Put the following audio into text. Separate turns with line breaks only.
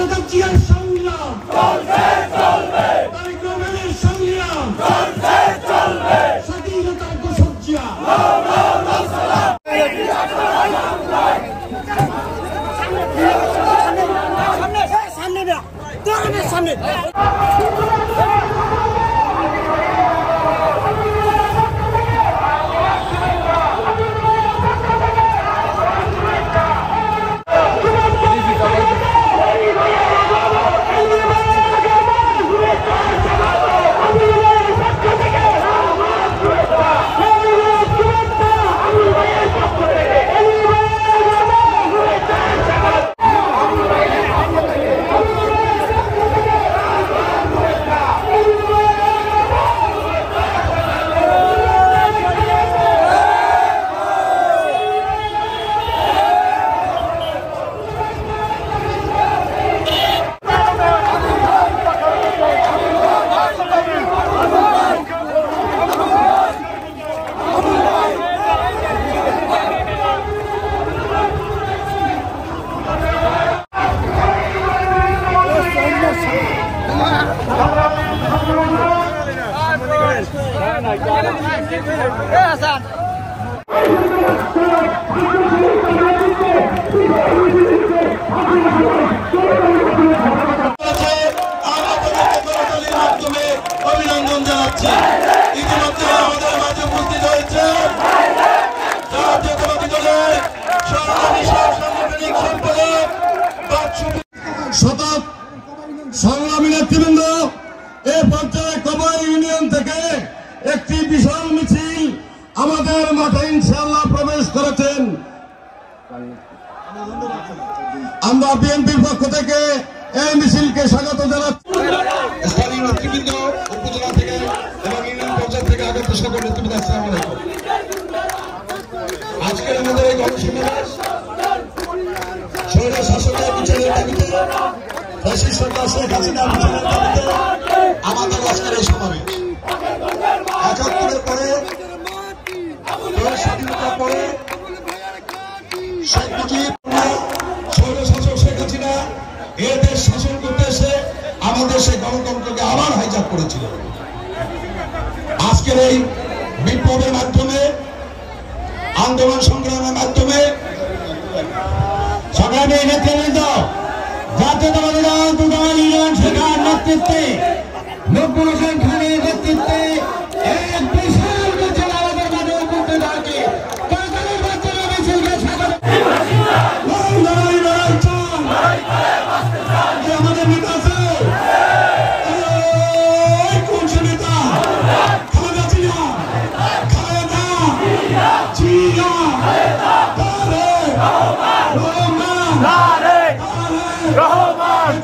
খালেদা জিয়ার সংগ্রাম তারেক রহমানের সংগ্রাম স্বাধীনতার ঘোষণা সামনে অভিনন্দন জানাচ্ছি। ইতিমধ্যে আমাদের মাঝে উপস্থিত হয়েছে জাতীয়তাবাদী দলের সাংগঠনিক সম্পাদক শতক সংগ্রামী নেতৃবৃন্দ। এ পর্যায়ে কবাই ইউনিয়ন থেকে একটি বিশাল মিছিল আমাদের মাঠে ইনশাআল্লাহ প্রবেশ করেছেন। আমরা বিএনপির পক্ষ থেকে এই মিছিলকে স্বাগত জানাচ্ছি। স্থানীয় নেতৃবৃন্দ, উপজেলা থেকে এবং ইউনিয়ন পর্যায় থেকে আগত সকল নেতৃবৃন্দ, আসসালামু আলাইকুম। আজকের আমাদের এই গণসমাবেশ স্বৈর শাসকের বিচারের দাবিতে, ফ্যাসিস্ট সরকার শেখ হাসিনার বিচারের দাবিতে আমাদের আজকের এই সমাবেশ। ৭১-এর পরে, স্বাধীনতার পরে শেখ মুজিব স্বৈর শাসক শেখ হাসিনা এ দেশ শাসন করতে এসে আমাদের সেই গণতন্ত্রকে আবার হাইজ্যাক করেছিল। আজকের এই বিপ্লবের মাধ্যমে, আন্দোলন সংগ্রামের মাধ্যমে সংগ্রামী নেতৃবৃন্দ, জাতীয়তাবাদী দল দুদল ইউনিয়ন শাখার নেতৃত্বে, নব্বুল হোসেন খানের নেতৃত্বে এক বিশাল মিছিল আমাদের মাঝে উপস্থিত হয়েছে। কালকালের মাধ্যমে মিছিলকে স্বাগত। আমাদের নেতা আছে, কোন সে নেতা? খালেদা জিয়া, খালেদা জিয়া, তারেক রহমান,